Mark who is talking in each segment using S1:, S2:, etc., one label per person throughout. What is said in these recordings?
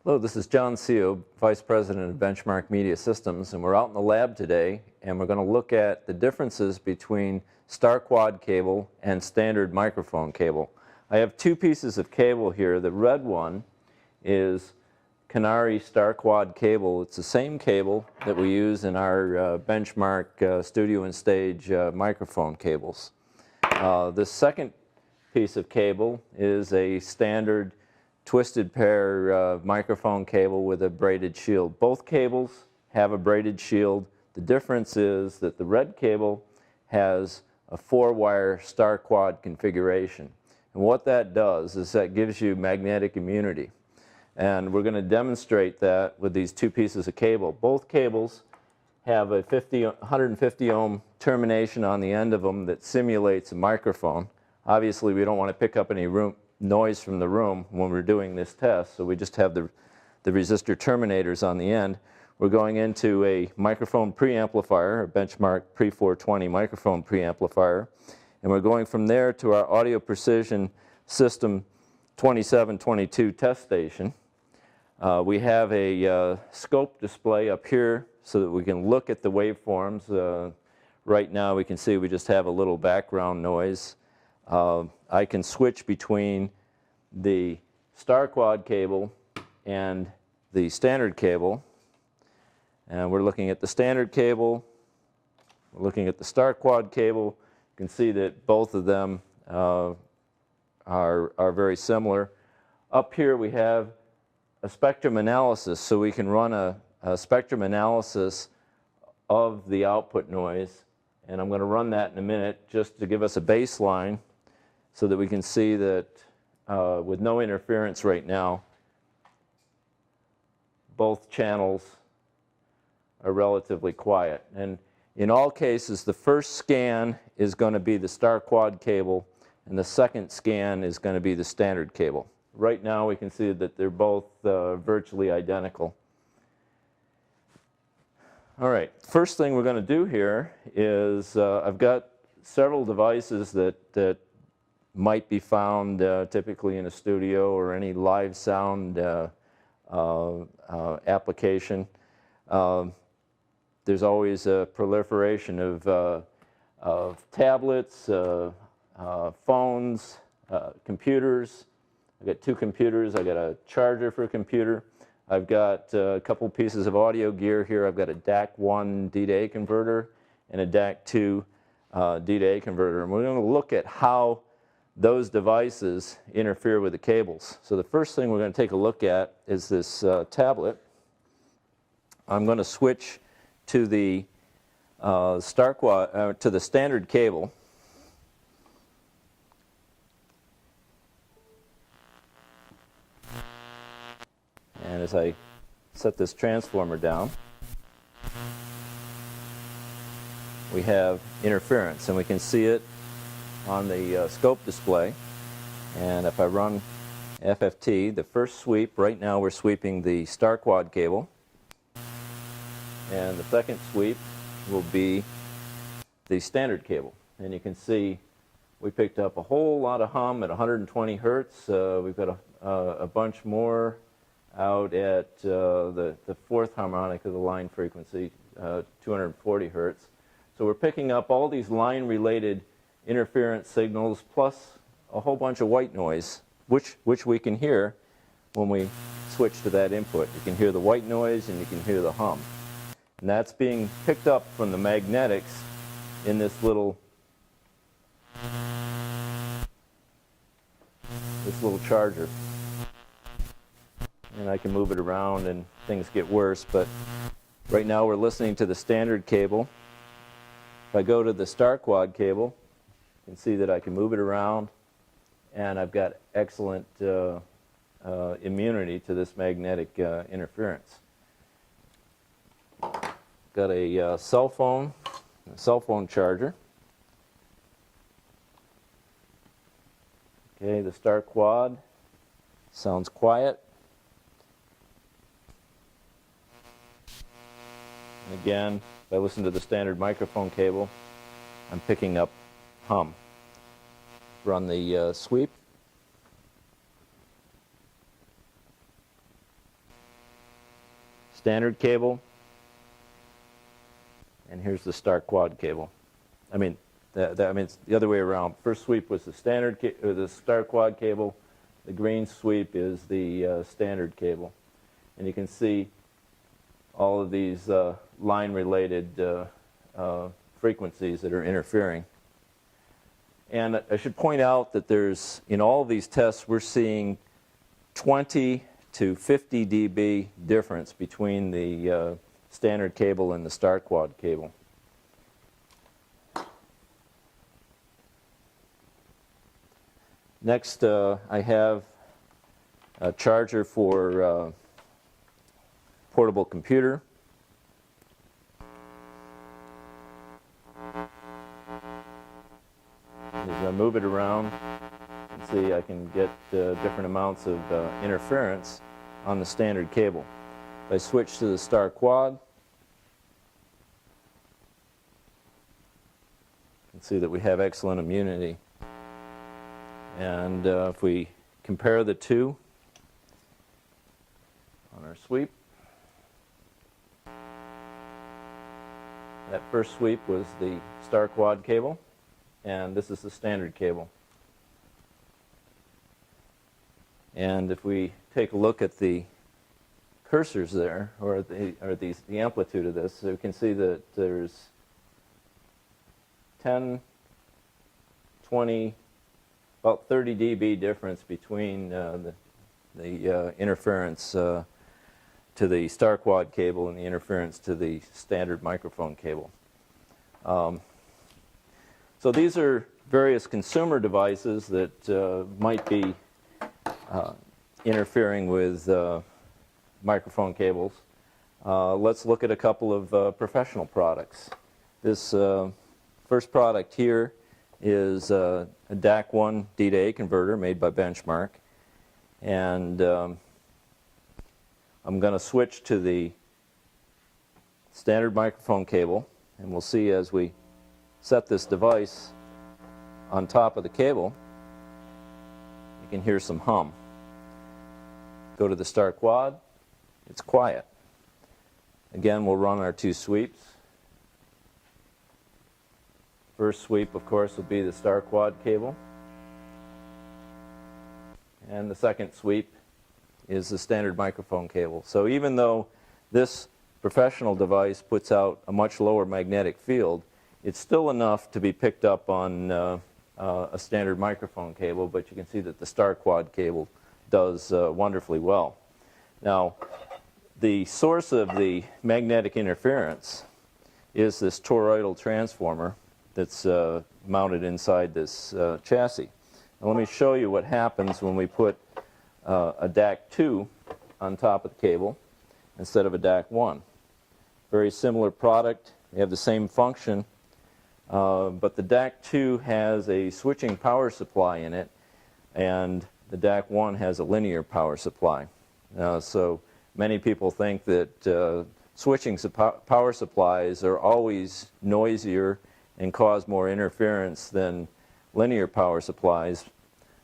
S1: Hello, this is John Siau, Vice President of Benchmark Media Systems, and we're out in the lab today, and we're going to look at the differences between star quad cable and standard microphone cable. I have two pieces of cable here. The red one is Canary star quad cable. It's the same cable that we use in our Benchmark studio and stage microphone cables. The second piece of cable is a standard twisted pair microphone cable with a braided shield. Both cables have a braided shield. The difference is that the red cable has a 4-wire star quad configuration. And what that does is that gives you magnetic immunity. And we're going to demonstrate that with these two pieces of cable. Both cables have a 150 ohm termination on the end of them that simulates a microphone. Obviously, we don't want to pick up any noise from the room when we're doing this test, so we just have the resistor terminators on the end. We're going into a microphone preamplifier, a Benchmark Pre-420 microphone preamplifier, and we're going from there to our Audio Precision System 2722 test station. We have a scope display up here so that we can look at the waveforms. Right now we can see we just have a little background noise. I can switch between the star quad cable and the standard cable, and we're looking at the standard cable, we're looking at the star quad cable. You can see that both of them are very similar. Up here we have a spectrum analysis, so we can run a spectrum analysis of the output noise, and I'm going to run that in a minute just to give us a baseline so that we can see that with no interference right now, both channels are relatively quiet. And in all cases, the first scan is going to be the star quad cable, and the second scan is going to be the standard cable. Right now we can see that they're both virtually identical. All right, first thing we're going to do here is I've got several devices that might be found typically in a studio or any live sound application. There's always a proliferation of tablets, phones, computers. I've got two computers. I've got a charger for a computer. I've got a couple pieces of audio gear here. I've got a DAC1 D to A converter and a DAC2 D to A converter. And we're going to look at how those devices interfere with the cables. So the first thing we're going to take a look at is this tablet. I'm going to switch to the to the standard cable. And as I set this transformer down, we have interference, and we can see it on the scope display. And if I run FFT, the first sweep, right now we're sweeping the star quad cable, and the second sweep will be the standard cable. And you can see we picked up a whole lot of hum at 120 hertz. We've got a bunch more out at the fourth harmonic of the line frequency, 240 hertz. So we're picking up all these line-related interference signals plus a whole bunch of white noise, which we can hear when we switch to that input. You can hear the white noise and you can hear the hum. And that's being picked up from the magnetics in this little charger. And I can move it around and things get worse, but right now we're listening to the standard cable. If I go to the star quad cable, you can see that I can move it around, and I've got excellent immunity to this magnetic interference. Got a cell phone charger. Okay, the star quad sounds quiet. And again, if I listen to the standard microphone cable, I'm picking up hum. Run the sweep. standard cable, and here's the star quad cable. I mean, it's the other way around. First sweep was the the star quad cable. The green sweep is the standard cable, and you can see all of these line-related frequencies that are interfering. And I should point out that there's, in all of these tests, we're seeing 20 to 50 dB difference between the standard cable and the star quad cable. Next, I have a charger for portable computer. As I move it around, you can see I can get different amounts of interference on the standard cable. If I switch to the star quad, you can see that we have excellent immunity. And if we compare the two on our sweep, that first sweep was the star quad cable, and this is the standard cable. And if we take a look at the cursors there, or the amplitude of this, so we can see that there's 10, 20, about 30 dB difference between the interference to the star quad cable and the interference to the standard microphone cable. So these are various consumer devices that might be interfering with microphone cables. Let's look at a couple of professional products. This first product here is a DAC1 D to A converter made by Benchmark, and I'm going to switch to the standard microphone cable, and we'll see as we set this device on top of the cable, you can hear some hum. Go to the star quad, it's quiet. Again, we'll run our two sweeps. First sweep, of course, will be the star quad cable, and the second sweep is the standard microphone cable. So even though this professional device puts out a much lower magnetic field, it's still enough to be picked up on a standard microphone cable, but you can see that the star quad cable does wonderfully well. Now, the source of the magnetic interference is this toroidal transformer that's mounted inside this chassis. Now, let me show you what happens when we put a DAC2 on top of the cable instead of a DAC1. Very similar product. They have the same function, but the DAC2 has a switching power supply in it, and the DAC1 has a linear power supply. So many people think that switching power supplies are always noisier and cause more interference than linear power supplies,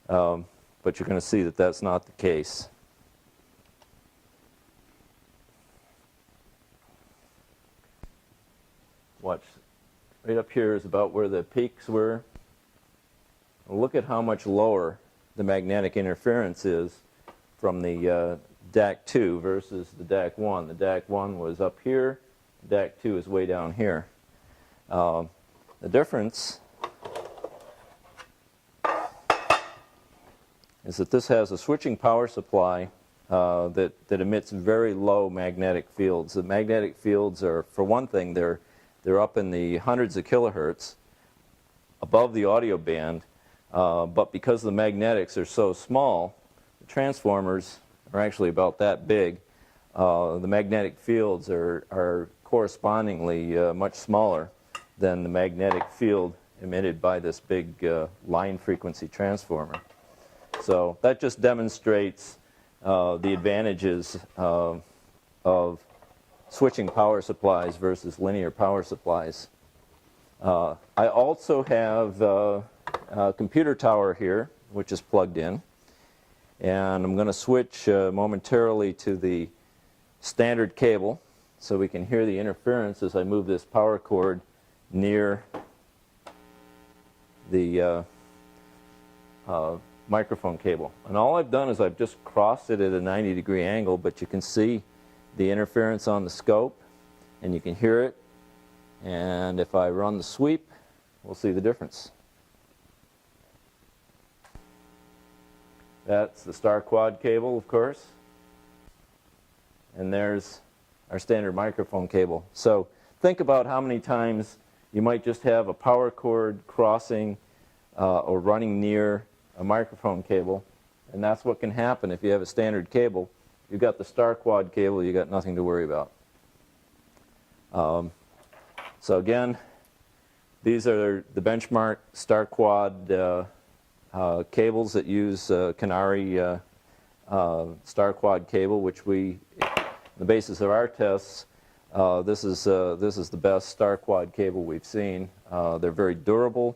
S1: but you're going to see that that's not the case. Watch. Right up here is about where the peaks were. Look at how much lower the magnetic interference is from the DAC2 versus the DAC1. The DAC1 was up here, the DAC2 is way down here. The difference is that this has a switching power supply that emits very low magnetic fields. The magnetic fields are, for one thing, they're up in the hundreds of kilohertz above the audio band, but because the magnetics are so small, the transformers are actually about that big. The magnetic fields are correspondingly much smaller than the magnetic field emitted by this big line frequency transformer. So that just demonstrates the advantages of switching power supplies versus linear power supplies. I also have a computer tower here, which is plugged in, and I'm going to switch momentarily to the standard cable, so we can hear the interference as I move this power cord near the microphone cable. And all I've done is I've just crossed it at a 90-degree angle, but you can see the interference on the scope, and you can hear it. And if I run the sweep, we'll see the difference. That's the star quad cable, of course. And there's our standard microphone cable. So think about how many times you might just have a power cord crossing or running near a microphone cable. And that's what can happen if you have a standard cable. You've got the star quad cable, you've got nothing to worry about. So again, these are the benchmark star quad cables that use Canary star quad cable, which we, the basis of our tests, this is the best star quad cable we've seen. They're very durable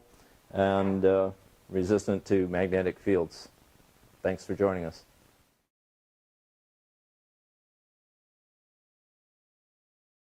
S1: and resistant to magnetic fields. Thanks for joining us.